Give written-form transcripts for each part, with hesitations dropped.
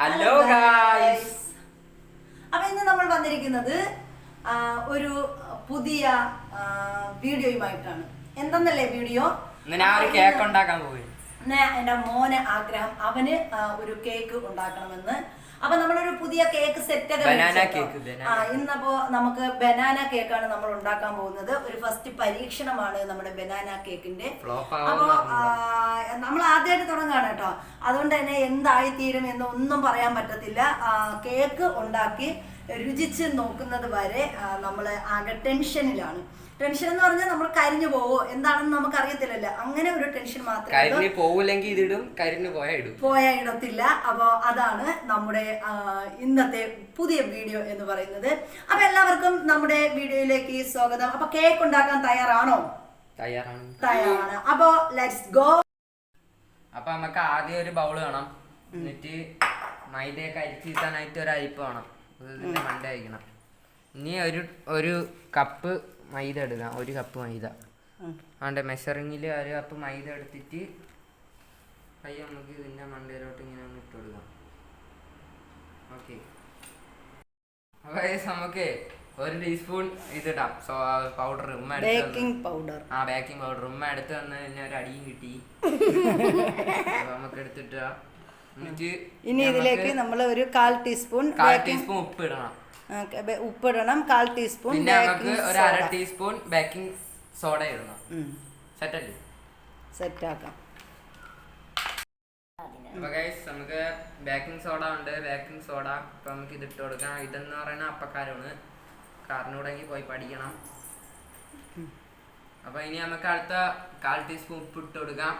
Hello guys. അപ്പൊ ഇന്ന് നമ്മൾ വന്നിരിക്കുന്നത് ഒരു പുതിയ വീഡിയോയുമായിട്ടാണ്. എന്തെന്നല്ലേ വീഡിയോ? ഞാൻ ഒരു കേക്ക് ഉണ്ടാക്കാൻ പോയി. എന്റെ മോനെ ആഗ്രഹം, അവന് ഒരു കേക്ക് ഉണ്ടാക്കണമെന്ന്. അപ്പൊ നമ്മളൊരു പുതിയ കേക്ക് സെറ്റ് ഒക്കെ ഇന്നപ്പോ നമുക്ക് ബനാന കേക്കാണ് നമ്മൾ ഉണ്ടാക്കാൻ പോകുന്നത്. ഒരു ഫസ്റ്റ് പരീക്ഷണമാണ് നമ്മുടെ ബനാന കേക്കിന്റെ. അപ്പൊ നമ്മൾ ആദ്യമായിട്ട് തുടങ്ങാണ് കേട്ടോ. അതുകൊണ്ട് തന്നെ എന്തായിത്തീരും എന്ന് ഒന്നും പറയാൻ പറ്റത്തില്ല. കേക്ക് ഉണ്ടാക്കി രുചിച്ച് നോക്കുന്നത് വരെ നമ്മൾ ആകെ ടെൻഷനിലാണ്. ടെൻഷൻ എന്ന് പറഞ്ഞാൽ നമ്മൾ കരിഞ്ഞു പോവോ എന്താണെന്ന് നമുക്ക് അറിയത്തില്ലല്ലോ. അങ്ങനെ ഒരു ടെൻഷൻ മാത്രമേ പോയാ ഇടത്തില്ല. അപ്പൊ അതാണ് നമ്മുടെ ഇന്നത്തെ പുതിയ വീഡിയോ എന്ന് പറയുന്നത്. അപ്പൊ എല്ലാവർക്കും നമ്മുടെ വീഡിയോയിലേക്ക് സ്വാഗതം. അപ്പൊ കേക്ക് ഉണ്ടാക്കാൻ തയ്യാറാണോ? തയ്യാറാണ്. അപ്പൊ ലെറ്റ്സ് ഗോ. അപ്പൊ നമുക്ക് ആദ്യം ഒരു ബൗൾ വേണം. എന്നിട്ട് മൈദയൊക്കെ അരിച്ച് കിട്ടാനായിട്ട് ഒരു അരിപ്പ് വേണം. മണ്ട അരിക്കണം. ഇനി ഒരു കപ്പ് മൈദ എടുക്കാം. ഒരു കപ്പ് മൈദ അതിൻ്റെ മെഷറിങ്ങിൽ ഒരു കപ്പ് മൈദ എടുത്തിട്ട് പയ്യെ നമുക്ക് ഇതിൻ്റെ മണ്ടയിലോട്ട് ഇങ്ങനെ ഒന്ന് ഇട്ട് കൊടുക്കാം. ഓക്കെ. അപ്പോൾ നമുക്ക് ഒരു ടീസ്പൂൺ ഇതിടാം. Powder baking powder. Baking powder ഉമ്മ എടുത്ത് വന്ന് കഴിഞ്ഞാൽ ഒരു അടിയും കിട്ടി. നമുക്ക് എടുത്തിട്ടാ. ഇനി ഇതിലേക്ക് നമ്മൾ ഒരു 1/4 ടീസ്പൂൺ ഉപ്പ് ഇടണം. ഉപ്പിടണം. 1/4 ടീസ്പൂൺ. പിന്നെ നമുക്ക് ഒരു 1/2 ടീസ്പൂൺ ബേക്കിംഗ് സോഡ ഇടണം. സെറ്റല്ലേ? സെറ്റ് ആക്കാം. അപ്പൊ ഗൈസ് നമുക്ക് ബേക്കിംഗ് സോഡ ഉണ്ട്. ബേക്കിംഗ് സോഡ ഇപ്പൊ നമുക്ക് ഇത് ഇട്ട് കൊടുക്കാം. ഇതെന്ന് പറയുന്ന അപ്പക്കാരമാണ്. കാറിനൂടെങ്കിൽ പോയി പഠിക്കണം. അപ്പൊ ഇനി നമുക്ക് അടുത്ത 1/4 ടീസ്പൂൺ ഉപ്പ് ഇട്ട് കൊടുക്കാം.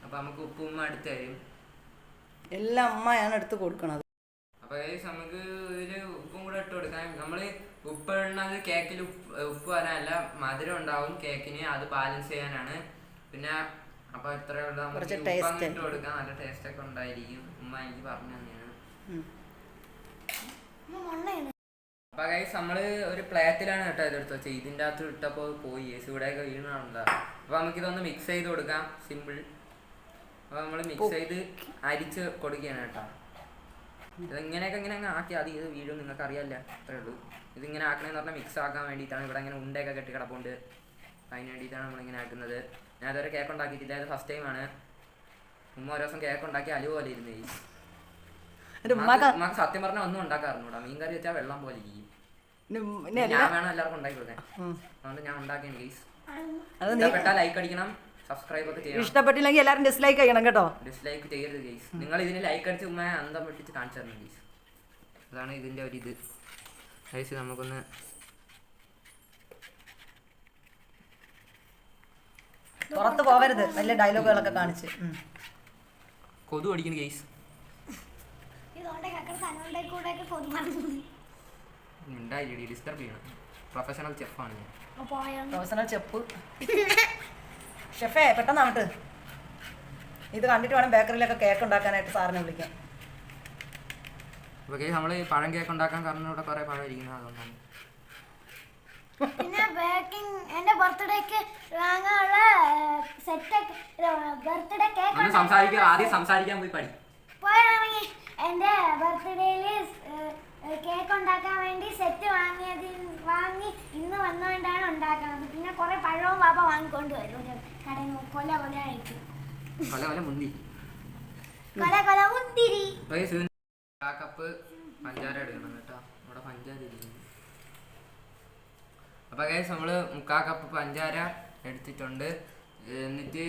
അപ്പൊ നമുക്ക് ഉപ്പും അടുത്ത് തരും. എല്ലാം അമ്മയാണ് എടുത്ത് കൊടുക്കണത്. അപ്പൊ നമുക്ക് ഒരു ഉപ്പും കൂടെ ഇട്ട് കൊടുക്കാം. നമ്മള് ഉപ്പ് ഇടുന്നത് കേക്കിൽ ഉപ്പ് വരാനല്ല, മധുരം ഉണ്ടാവും കേക്കിന്, അത് ബാലൻസ് ചെയ്യാനാണ്. പിന്നെ അപ്പൊ ഇത്രയുള്ള ഇട്ട് കൊടുക്കാം. നല്ല ടേസ്റ്റ് ഒക്കെ ഉണ്ടായിരിക്കും. ഉമ്മ എനിക്ക് പറഞ്ഞു തന്നെയാണ്. അപ്പൊ ഗൈസ് നമ്മള് ഒരു പ്ലേറ്റിലാണ് കേട്ടോ ഇതെടുത്ത് വെച്ചത്. ഇതിൻ്റെ അകത്ത് ഇട്ടപ്പോ പോയി ചൂടൊക്കെ വീണാണല്ലോ. അപ്പൊ നമുക്ക് ഇതൊന്ന് മിക്സ് ചെയ്ത് കൊടുക്കാം. സിമ്പിൾ. അപ്പൊ നമ്മള് മിക്സ് ചെയ്ത് അരിച്ച് കൊടുക്കുകയാണ് കേട്ടോ. ഇതിങ്ങനെയൊക്കെ ഇങ്ങനെ ആക്കി അത് ഇത് വീഴും, നിങ്ങൾക്ക് അറിയാമല്ല. അത്രേ ഉള്ളൂ. ഇതിങ്ങനെ ആക്കണമെന്ന് പറഞ്ഞാൽ മിക്സ് ആക്കാൻ വേണ്ടിയിട്ടാണ്. ഇവിടെ ഇങ്ങനെ ഉണ്ടയൊക്കെ കെട്ടി കിടപ്പുണ്ട്. അതിന് വേണ്ടിയിട്ടാണ് നമ്മളിങ്ങനെ ആക്കുന്നത്. ഞാൻ അതുവരെ കേക്ക് ഉണ്ടാക്കിയിട്ടില്ല. അത് ഫസ്റ്റ് ടൈമാണ്. ഉമ്മ ഓരോ ദിവസം കേക്ക് ഉണ്ടാക്കി അലു പോലെ ഇരുന്നേ. ഉമ്മക്ക് സത്യം പറഞ്ഞാൽ ഒന്നും ഉണ്ടാക്കാറുണ്ടോ. മീൻ കറി വെച്ചാൽ വെള്ളം പോലെ ഇരിക്കും. ഞാൻ വേണം എല്ലാവർക്കും ഉണ്ടാക്കി കൊടുക്കാൻ. അതുകൊണ്ട് ഞാൻ ഉണ്ടാക്കിയാണ് ഗൈസ്. ഇഷ്ടപ്പെട്ടാൽ ലൈക്ക് അടിക്കണം, സബ്സ്ക്രൈബ് ഒക്കെ ചെയ്യണം. ഇഷ്ടപ്പെട്ടില്ലെങ്കിൽ എല്ലാവരും ഡിസ്ലൈക്ക് ചെയ്യണം കേട്ടോ. ഡിസ്ലൈക്ക് ചെയ്യരുത് ഗൈസ്. നിങ്ങൾ ഇതിന് ലൈക്ക് അടിച്ച് ഉമ്മ അന്തം വെട്ടിച്ച് കാണിച്ചു തരണം ഗൈസ്. അതാണ് ഇതിൻ്റെ ഒരു ഇത് ഗൈസ്. നമുക്കൊന്ന് പുറത്ത് പോവരുത് വലിയ ഡയലോഗുകളൊക്കെ കാണിച്ച്. കൊതു അടിക്കുന്നു ഗൈസ്. ഉണ്ടായില്ലേ, ഡിസ്റ്റർബ് ചെയ്യണം. പ്രൊഫഷണൽ ചെഫാണ് ഞാൻ. പ്രൊഫഷണൽ ഷെഫേ പെട്ടെന്നാവട്ടെ. ഇത് കണ്ടിട്ട് വേണം ബേക്കറിയിലൊക്കെ കേക്ക് ഉണ്ടാക്കാനായിട്ട് സാറിനെ വിളിക്കാം. ഓക്കെ. നമ്മൾ പഴം കേക്ക് ഉണ്ടാക്കാൻ കാരണം ഇവിടെ കുറെ പഴം ഇരിക്കുന്നത് അതുകൊണ്ടാണ്. പിന്നെ ബേക്കിംഗ് എന്റെ ബർത്ത്ഡേക്ക് വാങ്ങാനുള്ള സെറ്റ് ബർത്ത്ഡേ കേക്ക് ആദ്യം സംസാരിക്കാൻ പോയി പഠി പോയാണെങ്കിൽ എന്റെ ബർത്ത്ഡേയില് കേക്ക് ഉണ്ടാക്കാൻ വേണ്ടി സെറ്റ് വാങ്ങി ഇന്ന് വന്നുകൊണ്ടാണ് ഉണ്ടാക്കുന്നത്. പിന്നെ കുറെ പഴവും പാപ്പ വാങ്ങിക്കൊണ്ട് വരും കടയിൽ കൊല ആയിട്ട്. മുന്തിരി കപ്പ് പഞ്ചാര എടുക്കണം കേട്ടോ. ഇവിടെ പഞ്ചാര ഇരിക്കുന്നു. അപ്പൊ ഗൈസ് നമ്മള് 3/4 കപ്പ് പഞ്ചാര എടുത്തിട്ടുണ്ട്. എന്നിട്ട്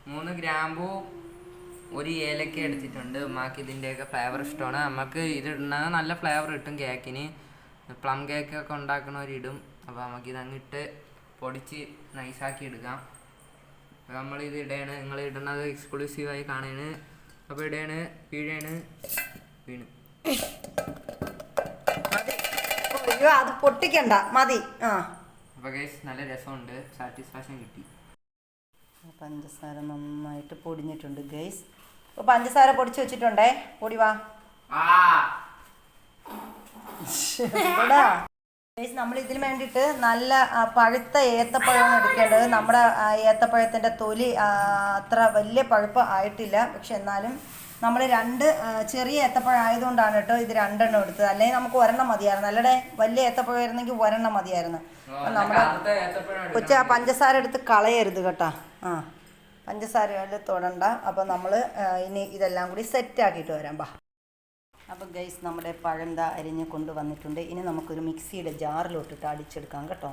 3 ഗ്രാമ്പൂ, 1 ഏലക്ക എടുത്തിട്ടുണ്ട്. ഉമ്മാക്ക് ഇതിൻ്റെയൊക്കെ ഫ്ലേവർ ഇഷ്ടമാണ്. നമുക്ക് ഇതിടുന്നത് നല്ല ഫ്ലേവർ കിട്ടും കേക്കിന്. പ്ലം കേക്കൊക്കെ ഉണ്ടാക്കണവരിടും. അപ്പോൾ നമുക്കിതങ്ങിട്ട് പൊടിച്ച് നൈസാക്കി എടുക്കാം. നമ്മളിത് ഇടയാണ്. നിങ്ങൾ ഇടുന്നത് എക്സ്ക്ലൂസീവായി കാണാണ്. അപ്പോൾ ഇടയാണ്, വീഴാണ്, വീണ്. അത് പൊട്ടിക്കണ്ട, മതി. അപ്പോൾ ഗൈസ് നല്ല രസമുണ്ട്, സാറ്റിസ്ഫാക്ഷൻ കിട്ടി. പഞ്ചസാര നന്നായിട്ട് പൊടിഞ്ഞിട്ടുണ്ട് ഗൈസ്. അപ്പോൾ പഞ്ചസാര പൊടിച്ച് വെച്ചിട്ടുണ്ടേ. പൊടി വാ. നമ്മൾ ഇതിന് വേണ്ടിയിട്ട് നല്ല പഴുത്ത ഏത്തപ്പഴമാണ് എടുക്കേണ്ടത്. നമ്മുടെ ഏത്തപ്പഴത്തിൻ്റെ തൊലി അത്ര വലിയ പഴുപ്പ് ആയിട്ടില്ല, പക്ഷെ എന്നാലും നമ്മൾ രണ്ട് ചെറിയ ഏത്തപ്പഴം ആയതുകൊണ്ടാണ് കേട്ടോ ഇത് രണ്ടെണ്ണം എടുത്തത്. അല്ലെങ്കിൽ നമുക്ക് ഒരെണ്ണം മതിയായിരുന്നു. അല്ലടെ വലിയ ഏത്തപ്പഴം ആയിരുന്നെങ്കിൽ ഒരെണ്ണം മതിയായിരുന്നു. അപ്പം നമ്മുടെ കൊച്ചു ആ പഞ്ചസാര എടുത്ത് കളയരുത് കേട്ടോ. ആ പഞ്ചസാര തൊടണ്ട. അപ്പം നമ്മൾ ഇനി ഇതെല്ലാം കൂടി സെറ്റാക്കിയിട്ട് വരാം. ബാ. അപ്പം ഗൈസ് നമ്മുടെ പഴം ദാ അരിഞ്ഞ് കൊണ്ടുവന്നിട്ടുണ്ട്. ഇനി നമുക്കൊരു മിക്സിയുടെ ജാറിലോട്ടിട്ട് അടിച്ചെടുക്കാം കേട്ടോ.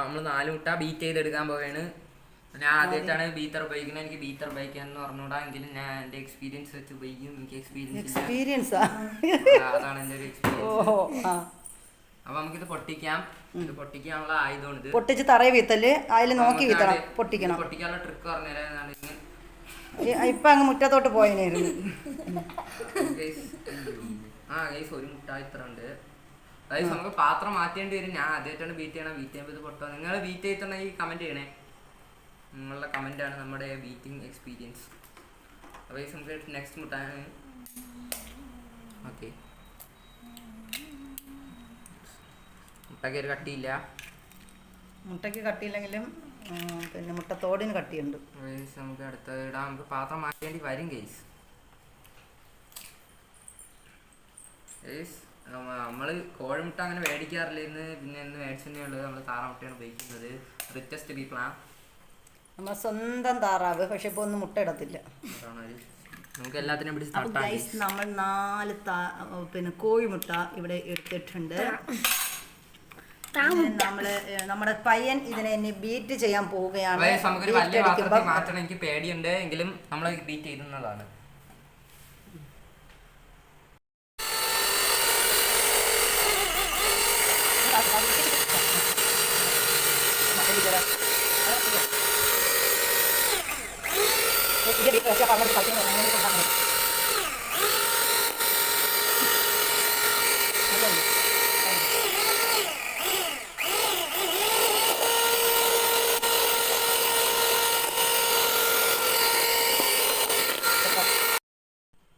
നമ്മൾ 4 മുട്ട ബീറ്റ് ചെയ്തെടുക്കാൻ പോവുകയാണ്. ഞാൻ ആദ്യമായിട്ടാണ് ബീറ്റർ ഉപയോഗിക്കുന്നത്. എനിക്ക് ബീറ്റർ ഉപയോഗിക്കാന്ന് പറഞ്ഞുകൂടാ, എങ്കിലും ഞാൻ എൻ്റെ എക്സ്പീരിയൻസ് വെച്ച് ഉപയോഗിക്കും. എനിക്ക് എക്സ്പീരിയൻസ് അതാണ് എൻ്റെ ഒരു എക്സ്പീരിയൻസ്. അപ്പൊ നമുക്കിത് പൊട്ടിക്കാം. ഇത് പൊട്ടിക്കാനുള്ള ആയുധമാണ് ഇത്. പൊട്ടിച്ച് തറയെ വീത്തല് അതിൽ നോക്കി വീത്തണം. പൊട്ടിക്കണം. പൊട്ടിക്കാനുള്ള ട്രിക്ക് പറഞ്ഞുതരാനാണ്. ഇപ്പൊ അങ്ങ് മുറ്റത്തോട്ട് പോയനായിരുന്നു. ഒരു മുട്ട ഇത്ര ഉണ്ട്. അതായത് നമുക്ക് പാത്രം മാറ്റേണ്ടി വരും. ഞാൻ ആദ്യമായിട്ടാണ് ബീറ്റ് ചെയ്യണം. ബീറ്റ് ചെയ്യുമ്പോൾ ഇത് പൊട്ടോ. നിങ്ങൾ ബീറ്റ് ചെയ്തിട്ടുണ്ടെങ്കിൽ കമന്റ് ചെയ്യണേ. നിങ്ങളുടെ കമന്റാണ് നമ്മുടെ ബീറ്റിംഗ് എക്സ്പീരിയൻസ്. അപ്പോൾ നമുക്ക് നെക്സ്റ്റ് മുട്ടാണ്. ഓക്കെ, മുട്ടയ്ക്ക് ഒരു കട്ടിയില്ല. മുട്ടയ്ക്ക് കട്ടിയില്ലെങ്കിലും പിന്നെ മുട്ടത്തോടിന് കട്ടിയുണ്ട്. നമുക്ക് അടുത്ത ഇടാം. നമുക്ക് പാത്രം മാറ്റേണ്ടി വരും ഗൈസ്. നമ്മള് കോഴിമുട്ട അങ്ങനെ മേടിക്കാറില്ല. ഇന്ന് പിന്നെ ഇന്ന് മേടിച്ചതേ ഉള്ളൂ. നമ്മൾ താറാമുട്ടയാണ് ഉപയോഗിക്കുന്നത്. റിച്ചസ്റ്റ് പീപ്പിളാണ് നമ്മൾ സ്വന്തം താറാവ്. പക്ഷെ ഇപ്പൊ ഒന്നും മുട്ട ഇടത്തില്ല. നമുക്ക് എല്ലാത്തിനും പിടിച്ച് നമ്മൾ 4 പിന്നെ കോഴിമുട്ട ഇവിടെ എടുത്തിട്ടുണ്ട്. നമ്മള് നമ്മുടെ പയ്യൻ ഇതിനെ ഇനി ബീറ്റ് ചെയ്യാൻ പോവുകയാണ്. നമുക്കൊരു വലിയ പാത്രത്തിൽ മാറ്റണം. എനിക്ക് പേടിയുണ്ട്, എങ്കിലും നമ്മൾ ബീറ്റ് ചെയ്യുന്നതാണ്.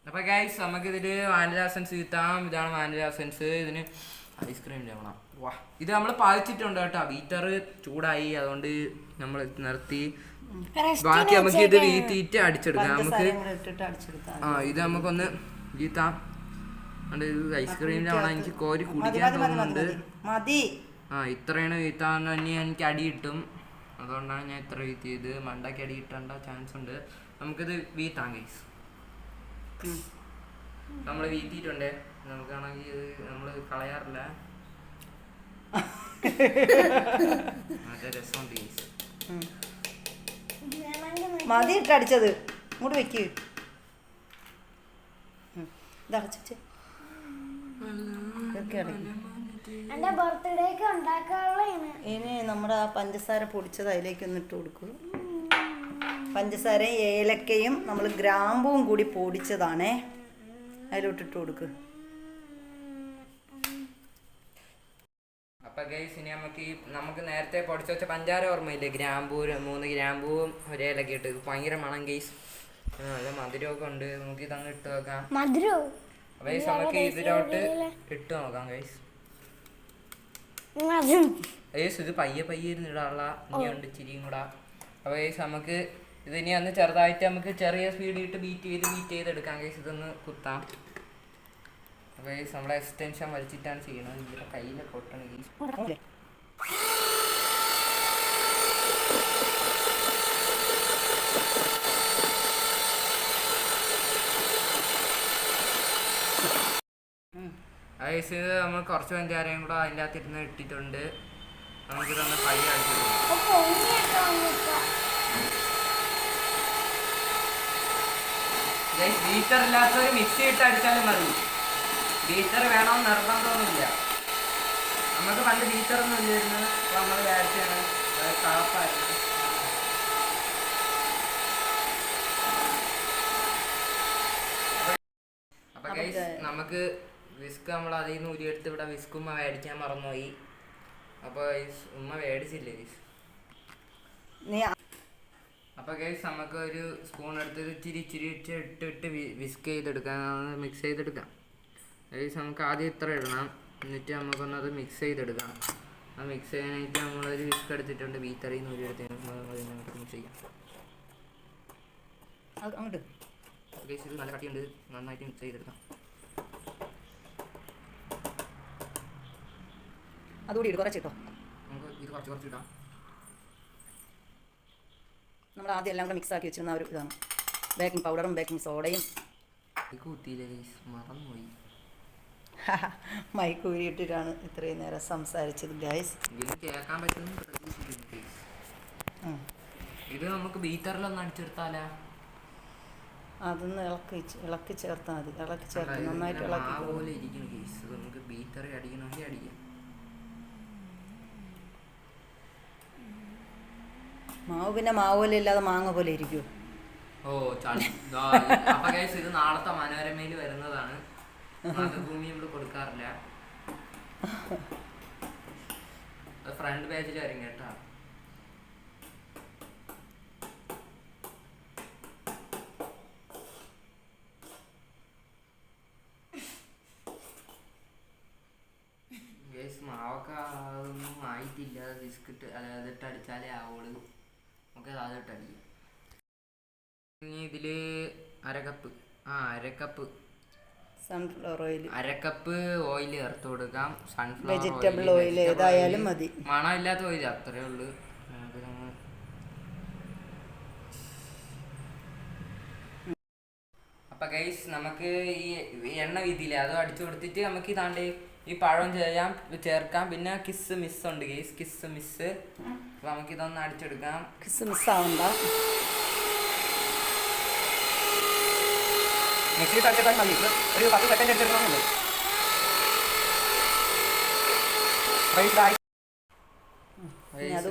അപ്പൊ ഗൈസ് നമുക്കിതില് വാനില എസൻസ് കിട്ടാം. ഇതാണ് വാനില എസൻസ്. ഇതിന് ഐസ്ക്രീം വേണം. വാ, ഇത് നമ്മൾ പാലിച്ചിട്ടുണ്ട് കേട്ടോ. ബീറ്റർ ചൂടായി, അതുകൊണ്ട് നമ്മൾ നിർത്തി. ബാക്കി നമുക്ക് ഇത് വീത്തിയിട്ട് അടിച്ചെടുക്കാം. നമുക്ക് ഇത് നമുക്കൊന്ന് വീത്താം. ഐസ്ക്രീമിന്റെ വേണം. എനിക്ക് കോരി കുടിക്കാൻ തോന്നുന്നുണ്ട്. ഇത്രയാണ് വീത്താൻ തന്നെ എനിക്ക് അടി കിട്ടും. അതുകൊണ്ടാണ് ഞാൻ ഇത്ര വീത്തിയത്. മണ്ടയ്ക്ക് അടി കിട്ടേണ്ട ചാൻസ് ഉണ്ട്. നമുക്കിത് വീത്താം ഗൈസ്. നമ്മൾ വീത്തിയിട്ടുണ്ട്. നമുക്കാണെങ്കിൽ ഇത് നമ്മൾ കളയാറില്ല. നല്ല രസമുണ്ട് ഗൈസ്. മതി ഇട്ട് അടിച്ചത്. ഇങ്ങോട്ട് വെക്ക്. ഇതടച്ചേ. ഇനി നമ്മുടെ ആ പഞ്ചസാര പൊടിച്ചത് അതിലേക്കൊന്ന് ഇട്ട് കൊടുക്കും. പഞ്ചസാരയും ഏലക്കയും നമ്മൾ ഗ്രാമ്പും കൂടി പൊടിച്ചതാണേ. അതിലോട്ടിട്ട് കൊടുക്കുക. അപ്പൊ ഗൈസ് ഇനി നമുക്ക് നേരത്തെ പൊടിച്ചു വെച്ച പഞ്ചാര ഓർമ്മയില്ലേ? 3 ഗ്രാമ്പൂവും ഒരു ഏലക്ക ഇട്ട്. ഭയങ്കര മണം ഗൈസ്. നല്ല മധുരമൊക്കെ ഉണ്ട്. നമുക്ക് ഇതങ്ങ് ഇട്ട് നോക്കാം. അപ്പൊ ഗൈസ് നമുക്ക് ഇതിലോട്ട് ഇട്ട് നോക്കാം ഗൈസ്. ഗൈസ് ഇത് പയ്യെ ഇരുന്ന് ഇടാനുള്ള ഇനിയുണ്ട് ഇച്ചിരിയും കൂടെ. അപ്പൊ ഗൈസ് നമുക്ക് ഇതിനി ഒന്ന് ചെറുതായിട്ട് നമുക്ക് ചെറിയ സ്പീഡിൽ ഇട്ട് ബീറ്റ് ചെയ്തെടുക്കാം ഗൈസ്. ഇതൊന്ന് കുത്താം. അപ്പൊ ഗൈസ് നമ്മളെ എക്സ്റ്റൻഷൻ വലിച്ചിട്ടാണ് ചെയ്യണത്. ഇതിന്റെ കയ്യിലെ പൊട്ടണ ഗൈസ്. ഗൈസ് നമ്മൾ കുറച്ച് പഞ്ചാരയും കൂടെ അതിൻ്റെ അകത്ത് ഇരുന്ന് ഇട്ടിട്ടുണ്ട്. നമുക്കിതൊന്ന് പയ്യെ അടിച്ചു. ബീറ്റർ ഇല്ലാത്തൊരു മിക്സി ഇട്ട് അടിച്ചാലും മതി. ബീറ്റർ വേണമെന്ന് നിർബന്ധമൊന്നുമില്ല. നമുക്ക് പണ്ട് ബീറ്ററൊന്നും ഇല്ലായിരുന്നു. അപ്പോൾ നമ്മൾ മേടിച്ചാണ്. കളപ്പായിരുന്നു. അപ്പൊ ഗൈസ് നമുക്ക് വിസ്ക് നമ്മൾ അതിൽ നിന്ന് ഊരിയെടുത്ത് ഇവിടെ വിസ്ക് ഉമ്മ മേടിക്കാൻ മറന്നുപോയി. അപ്പോൾ ഉമ്മ മേടിച്ചില്ലേ ഗൈസ്? അപ്പൊ ഗൈസ് നമുക്ക് ഒരു സ്പൂൺ എടുത്ത് ഇച്ചിരി ഇച്ചിരി ഇട്ടിട്ട് വിസ്ക് ചെയ്തെടുക്കാം, മിക്സ് ചെയ്തെടുക്കാം. ഗൈസ് നമുക്ക് ആദ്യം ഇത്ര ഇടണം, എന്നിട്ട് നമുക്കൊന്നത് മിക്സ് ചെയ്തെടുക്കാം. ആ മിക്സ് ചെയ്യാനായിട്ട് നമ്മളൊരു വിസ്ക് എടുത്തിട്ടുണ്ട്, ബീറ്ററിൽ നിന്ന് ഒരു എടുത്ത് മിക്സ് ചെയ്യാം. അങ്ങോട്ട് ഗൈസ് ഇത് നല്ല കട്ടിയുണ്ട്, നന്നായിട്ട് മിക്സ് ചെയ്തെടുക്കാം. അതുകൂടി ഇട്ട് കുറച്ചിട്ടോ. നമുക്ക് ഇത് കുറച്ച് കുറച്ച് ഇടാം. നമ്മൾ ആദ്യം എല്ലാം കൂടെ മിക്സ് ആക്കി വെച്ചിരുന്ന ഒരു ഇതാണ്, ബേക്കിംഗ് പൗഡറും ബേക്കിംഗ് സോഡയും. കൂത്തിയില്ലേ ഗൈസ്, മറന്നുപോയി. മൈക്ക് ഊരിയിട്ടിട്ടാണ് ഇത്രയും നേരം സംസാരിച്ചത് ഗൈസ്. ഇതിന് കേൾക്കാൻ പറ്റുന്ന പ്രതീക്ഷിക്കുന്നു ഗൈസ്. ഇത് നമുക്ക് ബീറ്ററിലൊന്ന് അടിച്ചെടുത്താലാ? അതൊന്ന് ഇളക്കി ചേർത്താൽ മതി. ഇളക്കി ചേർത്ത് നന്നായിട്ട് ഇളക്കി പോലെ ഇരിക്കുന്നു ഗൈസ്. നമുക്ക് ബീറ്ററിൽ അടിക്കണമെങ്കിൽ അടിക്കാം. മാവ് പിന്നെ മാവ് പോലെ ഇല്ലാതെ മാങ്ങ പോലെ ഇരിക്കുമോ? ഓ അപ്പൊ ഗൈസ് ഇത് നാളത്തെ മനോരമയിൽ വരുന്നതാണ്. മാതൃഭൂമി നമ്മൾ കൊടുക്കാറില്ല, ഫ്രണ്ട് പേജിൽ വരും കേട്ടാ. ഗൈസ് മാവൊക്കെ അതൊന്നും ആയിട്ടില്ല, ബിസ്ക്കറ്റ് അതായത് ഇട്ട് അടിച്ചാലേ ആവുള്ളൂ. നമുക്ക് അതിട്ട് അടിക്കാം. ഇനി ഇതില് അരക്കപ്പ് സൺഫ്ലവർ ഓയിൽ, അരക്കപ്പ് ഓയിൽ ചേർത്ത് കൊടുക്കാം. സൺഫ്ലവർ വെജിറ്റബിൾ ഓയിൽ ഏതായാലും മതി, മണമില്ലാത്ത ഓയിൽ അത്രേ ഉള്ളൂ. അപ്പൊ ഗൈസ് നമുക്ക് ഈ എണ്ണ വീതിയില്ലേ അതും അടിച്ചു കൊടുത്തിട്ട് നമുക്ക് ഇതാണ്ട് ഈ പഴം ചേർക്കാം. പിന്നെ കിസ് മിസ് ഉണ്ട് ഗൈസ്, കിസ് മിസ്. അപ്പൊ നമുക്ക് ഇതൊന്ന് അടിച്ചെടുക്കാം. കിസ് മിസ്സാവണ്ട.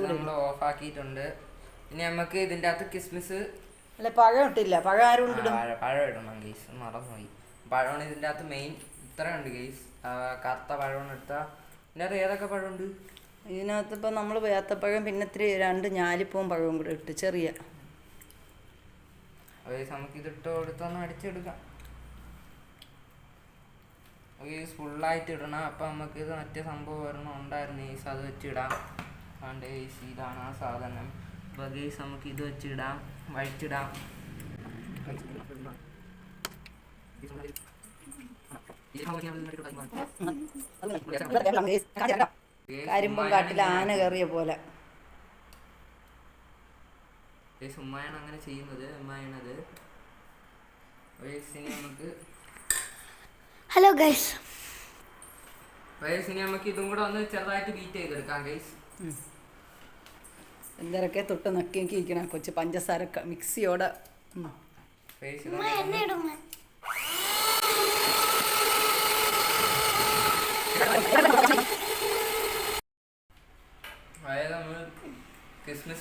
നമ്മൾ ഓഫ് ആക്കിയിട്ടുണ്ട്. ഇനി നമുക്ക് ഇതിൻ്റെ അകത്ത് കിസ്മിസ് അല്ല പഴം ഇട്ടില്ല, പഴം ആരും പഴം ഇടണം ഗൈസ്, മറന്നുപോയി. പഴമാണ് ഇതിൻ്റെ അകത്ത് മെയിൻ. ഇത്രയുണ്ട് ഗൈസ്, കറുത്ത പഴമാണ് എടുത്താൽ. ഇതിൻ്റെ അകത്ത് ഏതൊക്കെ പഴമുണ്ട് ഇതിനകത്ത്? ഇപ്പം നമ്മൾ ഏത്തപ്പഴം പിന്നെ ഇത്തിരി 2 ഞാലിപ്പൂവും പഴവും കൂടെ ഇട്ട് ചെറിയ. നമുക്ക് ഇതിട്ട് കൊടുത്തൊന്ന് അടിച്ചെടുക്കാം. ഗൈസ് ഫുള്ളായിട്ട് ഇടണം. അപ്പം നമുക്ക് ഇത് മറ്റേ സംഭവം ഒരെണ്ണം ഉണ്ടായിരുന്നു ഗൈസ്, അത് വെച്ചിടാം. അതുകൊണ്ട് ഗൈസ് ഇതാണ് ആ സാധനം. അപ്പോൾ ഗൈസ് നമുക്ക് ഇത് വെച്ചിടാം, വഴിച്ചിടാം. കരിമ്പും കാട്ടിൽ ആന കയറിയ പോലെ. ഉമ്മയാണ് അങ്ങനെ ചെയ്യുന്നത്, ഉമ്മയാണത്. ഇനി നമുക്ക് ഹലോ ഗൈസ്, ഇനി നമുക്ക് ഇതും കൂടെ ഒന്ന് ചെറുതായിട്ട് ബീറ്റ് ചെയ്തെടുക്കാം ഗൈസ്. എന്തൊക്കെ തൊട്ട് നക്കിയൊക്കെ ഇരിക്കണം കൊച്ചു പഞ്ചസാര മിക്സിയോടെ.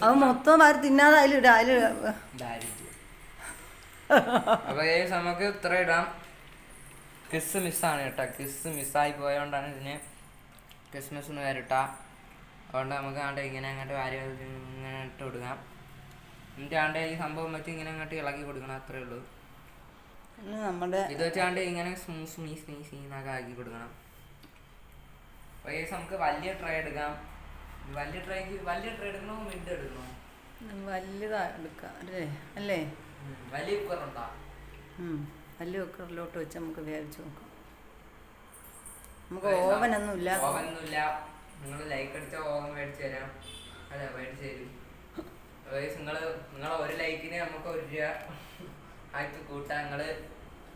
അത് മൊത്തം വാരി തിന്നാതെ അതിലിടാം. അപ്പൊ നമുക്ക് ഇത്ര ഇടാം. കിസ് മിസ്സാണ് കേട്ടോ, കിസ് മിസ്സായി പോയോണ്ടാണ് ഇതിന് ക്രിസ്മസ് ഒന്ന് വരട്ടാ. അതുകൊണ്ട് നമുക്ക് ആണ്ട് ഇങ്ങനെ അങ്ങോട്ട് വാരി ഇങ്ങനെ ഇട്ട് കൊടുക്കാം. എന്നിട്ട് ആണ്ട് ഈ സംഭവം വെച്ച് ഇങ്ങനെ അങ്ങോട്ട് ഇളക്കി കൊടുക്കണം, അത്രേ ഉള്ളൂ. നമ്മുടെ ഇത് വെച്ചാണ്ട് ഇങ്ങനെ സ്മീസ്ന്നൊക്കെ ആക്കി കൊടുക്കണം. അപ്പോൾ നമുക്ക് വലിയ ട്രേ എടുക്കാം. വലിയ ട്രേ എടുക്കണോ മിഡ് എടുക്കണോ? വലുതാ എടുക്കാം അല്ലേ? വലിയ കുക്കറുണ്ടോ? വലിയ കുക്കറിലോട്ട് വെച്ച് നമുക്ക് വേവിച്ച് നോക്കാം. നമുക്ക് ഓവനൊന്നുമില്ല. നിങ്ങൾ ലൈക്ക് അടിച്ച ഓവൻ മേടിച്ചു തരാം. അല്ല മേടിച്ചു തരും. നിങ്ങളെ ഒരു ലൈക്കിന് നമുക്ക് 1 രൂപ ആയിട്ട് കൂട്ടാം. നിങ്ങൾ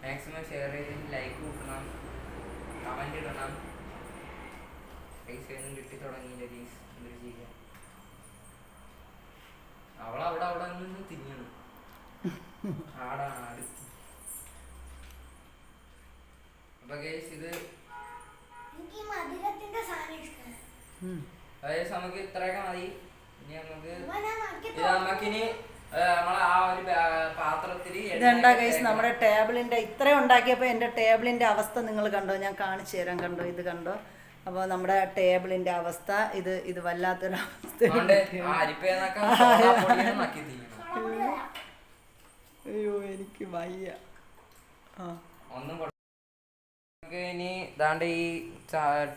മാക്സിമം ഷെയർ ചെയ്ത് ലൈക്ക് കൂട്ടണം, കമന്റ് ഇടണം. പൈസ ഒന്നും കിട്ടി തുടങ്ങിയില്ല ഗൈസ്, എന്തൊരു ചെയ്യാം. അവിടെ നിന്ന് തിരിഞ്ഞു ആടാണ് ആട്. അപ്പൊ ഗൈസ് ഇത് നമുക്ക് ഇത്രയൊക്കെ മതി. ഇനി നമുക്കിനി നമ്മളെ ആ ഒരു പാത്രത്തില് ഇതെന്താ ഗൈസ് നമ്മുടെ ടേബിളിന്റെ ഇത്രയും ഉണ്ടാക്കിയപ്പോൾ എൻ്റെ ടേബിളിന്റെ അവസ്ഥ നിങ്ങൾ കണ്ടോ? ഞാൻ കാണിച്ചു തരാം. കണ്ടോ? ഇത് കണ്ടോ? അപ്പോൾ നമ്മുടെ ടേബിളിന്റെ അവസ്ഥ ഇത് വല്ലാത്തൊരവസ്ഥ. അയ്യോ എനിക്ക് വയ്യ. ഒന്നും നമുക്ക് ഇനി ഇതാണ്ട് ഈ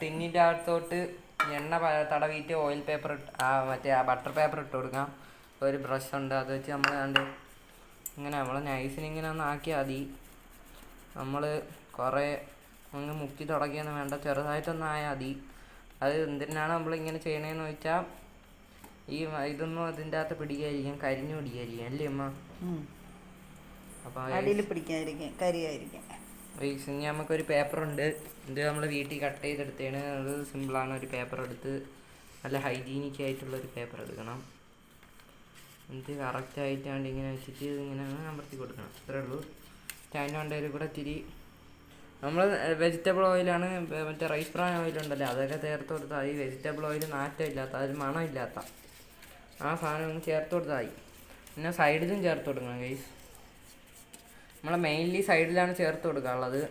ടിന്നിൻ്റെ അകത്തോട്ട് എണ്ണ തടവിയിട്ട് ഓയിൽ പേപ്പർ മറ്റേ ബട്ടർ പേപ്പർ ഇട്ട് കൊടുക്കാം. ഒരു ബ്രഷ് ഉണ്ട്, അത് വെച്ച് നമ്മൾ കണ്ട് ഇങ്ങനെ നമ്മൾ നൈസിന് ഇങ്ങനെ ഒന്ന് ആക്കിയാൽ മതി. നമ്മൾ കുറേ അങ്ങ് മുക്കി തുടങ്ങിയൊന്നും വേണ്ട, ചെറുതായിട്ടൊന്നും ആയാൽ മതി. അത് എന്തിനാണ് നമ്മളിങ്ങനെ ചെയ്യണതെന്ന് വെച്ചാൽ ഈ ഇതൊന്നും അതിൻ്റെ അകത്ത് പിടിക്കാതിരിക്കും, കരിഞ്ഞു പിടിക്കാതിരിക്കും അല്ലേ അമ്മ? അപ്പോൾ അടിയിൽ പിടിക്കാതിരിക്കും, കരിയായിരിക്കും. ഇനി നമുക്കൊരു പേപ്പറുണ്ട്, ഇത് നമ്മൾ വീട്ടിൽ കട്ട് ചെയ്തെടുത്തതാണ്. അത് സിമ്പിളാണ്. ഒരു പേപ്പർ എടുത്ത് നല്ല ഹൈജീനിക് ആയിട്ടുള്ളൊരു പേപ്പർ എടുക്കണം. എന്നിട്ട് കറക്റ്റായിട്ടാണ്ട് ഇങ്ങനെ വെച്ചിട്ട് ഇങ്ങനെ അമർത്തി കൊടുക്കണം. അത്രേ ഉള്ളൂ. അതിൻ്റെ കൊണ്ടതിൽ കൂടെ ഇത്തിരി നമ്മൾ വെജിറ്റബിൾ ഓയിലാണ്, മറ്റേ റൈസ് ബ്രാൻ ഓയിലുണ്ടല്ലോ അതൊക്കെ ചേർത്ത് കൊടുത്താൽ ഈ വെജിറ്റബിൾ ഓയിൽ നാറ്റമില്ലാത്ത, അതിൽ മണമില്ലാത്ത ആ സാധനം ഒന്ന് ചേർത്ത് കൊടുത്താൽ മതി. പിന്നെ സൈഡിലും ചേർത്ത് കൊടുക്കണം ഗൈസ്. നമ്മൾ മെയിൻലി സൈഡിലാണ് ചേർത്ത് കൊടുക്കാനുള്ളത്.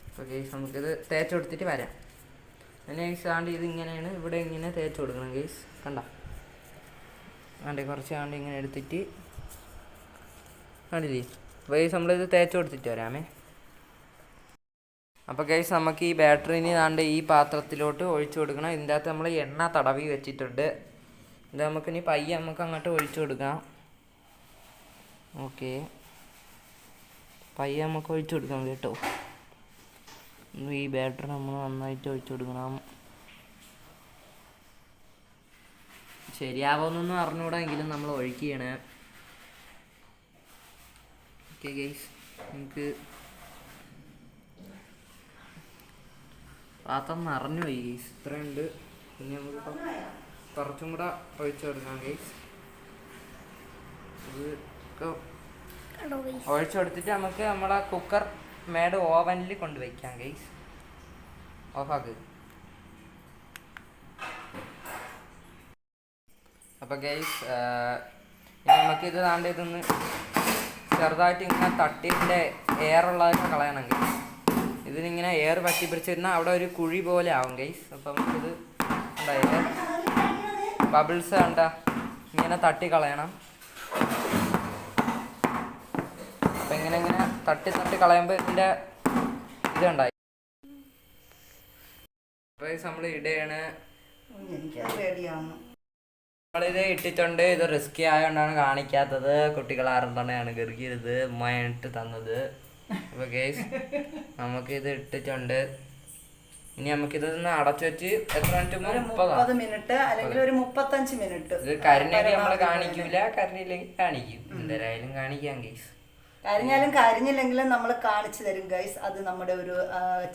അപ്പോൾ ഗൈസ് നമുക്കിത് തേച്ച് കൊടുത്തിട്ട് വരാം. പിന്നെ ഗൈസ് ആണ്ട് ഇത് ഇങ്ങനെയാണ്, ഇവിടെ ഇങ്ങനെ തേച്ച് കൊടുക്കണം ഗൈസ്. കണ്ട ആണ്ട് കുറച്ച് ആണ്ട് ഇങ്ങനെ എടുത്തിട്ട് കണ്ടില്ലേ. അപ്പോൾ ഗൈസ് നമ്മളിത് തേച്ച് കൊടുത്തിട്ട് വരാമേ. അപ്പോൾ ഗൈസ് നമുക്ക് ഈ ബാറ്ററിന് ആണ്ട് ഈ പാത്രത്തിലോട്ട് ഒഴിച്ചു കൊടുക്കണം. ഇതിൻ്റെ അകത്ത് നമ്മൾ എണ്ണ തടവി വെച്ചിട്ടുണ്ട്. ഇത് നമുക്കിനി പയ്യെ നമുക്ക് അങ്ങോട്ട് ഒഴിച്ചു കൊടുക്കാം. ഓക്കെ, പയ്യെ നമുക്ക് ഒഴിച്ചു കൊടുക്കാം കേട്ടോ. ഈ ബാറ്ററി നമ്മൾ നന്നായിട്ട് ഒഴിച്ചു കൊടുക്കണം. ശരിയാവുമെന്നൊന്നും അറിഞ്ഞൂടാ, എങ്കിലും നമ്മൾ ഒഴിക്കുകയാണ്. ഓക്കെ ഗൈസ്, നമുക്ക് പാത്രം നിറഞ്ഞു പോയി ഗൈസ്, ഇത്രയുണ്ട്. പിന്നെ നമുക്കിപ്പം കുറച്ചും കൂടെ ഒഴിച്ചു കൊടുക്കാം ഗൈസ്. ഇത് ഒഴിച്ചു കൊടുത്തിട്ട് നമുക്ക് നമ്മളെ കുക്കർ മേഡ് ഓവനിൽ കൊണ്ടുവയ്ക്കാം ഗൈസ്. ഓഫാക്ക്. അപ്പോൾ ഗൈസ് നമുക്കിത് താണ്ട് ഇതൊന്ന് ചെറുതായിട്ട് ഇങ്ങനെ തട്ടിൻ്റെ എയറുള്ളതൊക്കെ കളയണം ഗൈസ്. ഇതിനിങ്ങനെ എയർ പറ്റി പിടിച്ചിരുന്നാൽ അവിടെ ഒരു കുഴി പോലെ ആവും ഗൈസ്. അപ്പം നമുക്കിത് ഉണ്ടായില്ലേ ബബിൾസ് കണ്ട ഇങ്ങനെ തട്ടി കളയണം. അപ്പം ഇങ്ങനെ ഇങ്ങനെ തട്ടി തട്ടി കളയുമ്പോൾ ഇതിൻ്റെ ഇതുണ്ടായി. അപ്പോൾ നമ്മൾ ഇടയാണ്. നമ്മളിത് ഇട്ടിട്ടുണ്ട്. ഇത് റിസ്കി ആയതുകൊണ്ടാണ് കാണിക്കാത്തത്. കുട്ടികൾ ആരെണ്ണെയാണ് ഗർഗിയത് ഉമ്മയിട്ട് തന്നത്. അപ്പോൾ ഗൈസ് നമുക്കിത് ഇട്ടിട്ടുണ്ട്. ഇനി നമുക്കിതൊന്ന് അടച്ചു വെച്ച് എത്ര മിനിറ്റ്? 30 മിനിറ്റ് അല്ലെങ്കിൽ ഒരു 35 മിനിറ്റ്. ഇത് കരിഞ്ഞാലും നമ്മൾ കാണിക്കൂല, കരിഞ്ഞില്ലെങ്കിൽ കാണിക്കും. എന്തായാലും കാണിക്കാം ഗൈസ്. കരിഞ്ഞാലും കരിഞ്ഞില്ലെങ്കിലും നമ്മൾ കാണിച്ചു തരും ഗൈസ്. അത് നമ്മുടെ ഒരു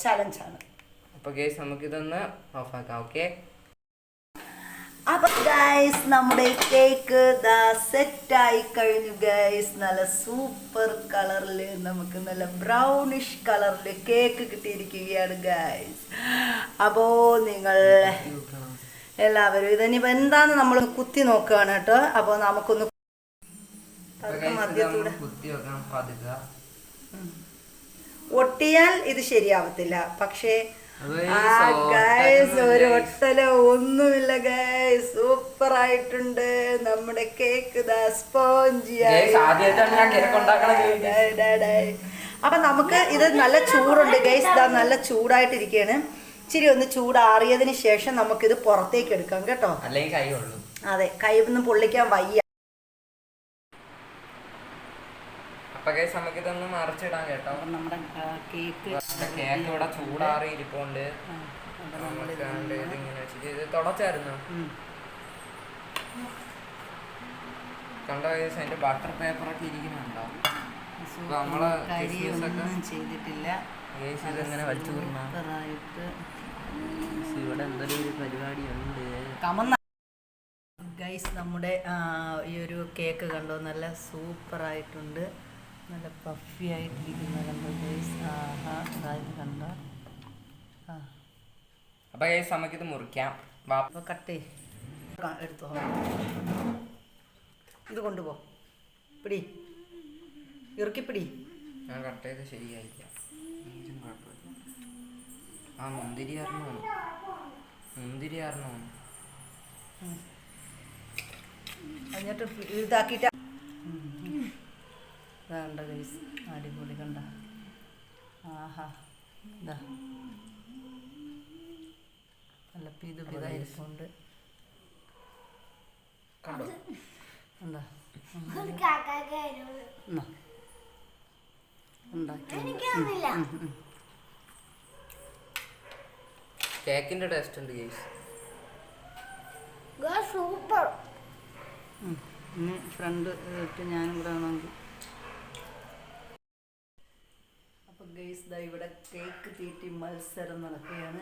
ചലഞ്ചാണ്. അപ്പോൾ ഗൈസ് നമുക്കിതൊന്ന് ഓഫാക്കാം. ഓക്കെ, അപ്പൊ ഗൈസ് നമ്മുടെ കേക്ക് സെറ്റായി കഴിഞ്ഞു ഗൈസ്. നല്ല സൂപ്പർ കളറില്, നമുക്ക് നല്ല ബ്രൗണിഷ് കളറില് കേക്ക് കിട്ടിയിരിക്കുകയാണ് ഗൈസ്. അപ്പോ നിങ്ങൾ എല്ലാവരും ഇതിനിപ്പോ എന്താന്ന് നമ്മൾ കുത്തി നോക്കുകയാണ് കേട്ടോ. അപ്പൊ നമുക്കൊന്ന് മധ്യത്തൂടെ ഒട്ടിയാൽ ഇത് ശരിയാവത്തില്ല. പക്ഷേ ഒരു ഒട്ടലോ ഒന്നുമില്ല ഗൈസ്. സൂപ്പർ ആയിട്ടുണ്ട് നമ്മുടെ കേക്ക്. അപ്പൊ നമുക്ക് ഇത് നല്ല ചൂടുണ്ട് ഗൈസ്. ഇതാ നല്ല ചൂടായിട്ടിരിക്കുകയാണ്. ഇച്ചിരി ഒന്ന് ചൂടാറിയതിന് ശേഷം നമുക്കിത് പുറത്തേക്ക് എടുക്കാം കേട്ടോ. അതെ, കൈ ഒന്നും പൊള്ളിക്കാൻ വയ്യ. അപ്പൊ ഗൈസ് നമുക്കിതൊന്ന് മറിച്ചിടാം കേട്ടോ. നമ്മുടെ കേക്ക് ഇവിടെ ചൂടാറി ഇരിപ്പുണ്ട്. ഇതിങ്ങനെ വെച്ചിട്ട് ഇത് തുടച്ചായിരുന്നു കണ്ടോ ഗൈസ്. അതിന്റെ ബട്ടർ പേപ്പറൊക്കെ ഇരിക്കുന്നുണ്ടോ? നമ്മള് ചെയ്തിട്ടില്ല ഗൈസ്. ഇതെങ്ങനെ വലിച്ചു ഇവിടെ എന്തൊരു പരിപാടി ഉണ്ട് ഗൈസ്. നമ്മുടെ ഈ ഒരു കേക്ക് കണ്ടോ, നല്ല സൂപ്പർ ആയിട്ടുണ്ട്. നല്ല പഫി ആയിട്ടിരിക്കുന്ന കണ്ടോ ഗൈസ്. കണ്ടോ. അപ്പൊ ഗൈസ് നമുക്കിത് മുറിക്കാം. അപ്പോൾ കട്ട് എടുത്തോ. ഇത് കൊണ്ടുപോ, പിടി, ഇറുക്കിപ്പിടി. ഞാൻ കട്ട് ചെയ്ത് ശരിയായില്ല. ആ മുന്തിരി അറിഞ്ഞോ. അത് എന്നിട്ട് ഇതാക്കിയിട്ട് കണ്ട ഗൈസ്, അടിപൊളി കണ്ട. ആഹാ, ഇതാ നല്ല പിതായിരിക്കുന്നുണ്ട്. കണ്ടോ എന്താ ഒരു കാക്കാക്കായിരുന്നു. ഉണ്ടാക്കി എനിക്കൊന്നുമില്ല. കേക്കിന്റെ ടേസ്റ്റ് ഉണ്ട് ഗൈസ്. സൂപ്പർ. ഇനി ഫ്രണ്ട് ഇട്ട് ഞാനും കൂടെ ആണെങ്കിൽ. അപ്പം ഗൈസ് ദാ ഇവിടെ കേക്ക് തീറ്റി മത്സരം നടക്കുകയാണ്.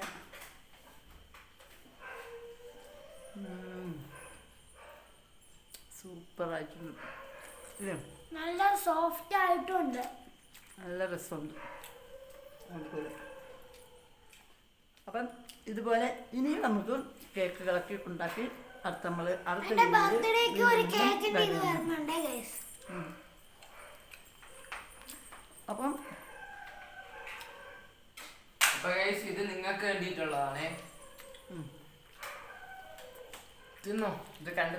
സൂപ്പറായിട്ടുണ്ട് ഇല്ലേ? നല്ല സോഫ്റ്റ് ആയിട്ടുണ്ട്. നല്ല രസമുണ്ട്. അടിപൊളി. അപ്പം ഇതുപോലെ ഇനിയും നമുക്ക് കേക്കുകളൊക്കെ ഉണ്ടാക്കി അടുത്ത നമ്മൾ അടുത്ത എന്റെ ബർത്ത്ഡേക്ക് ഒരു കേക്ക് വരുന്നുണ്ട് ഗൈസ്. അപ്പം അപ്പൊ ഗൈസ് ഇത് നിങ്ങൾക്ക് വേണ്ടിയിട്ടുള്ളതാണേ. തിന്നോ, ഇത് കണ്ട്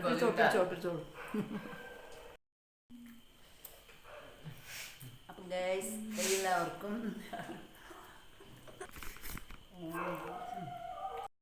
ചോട്ടിച്ചോളൂ. അപ്പം ഗൈസ് എല്ലാവർക്കും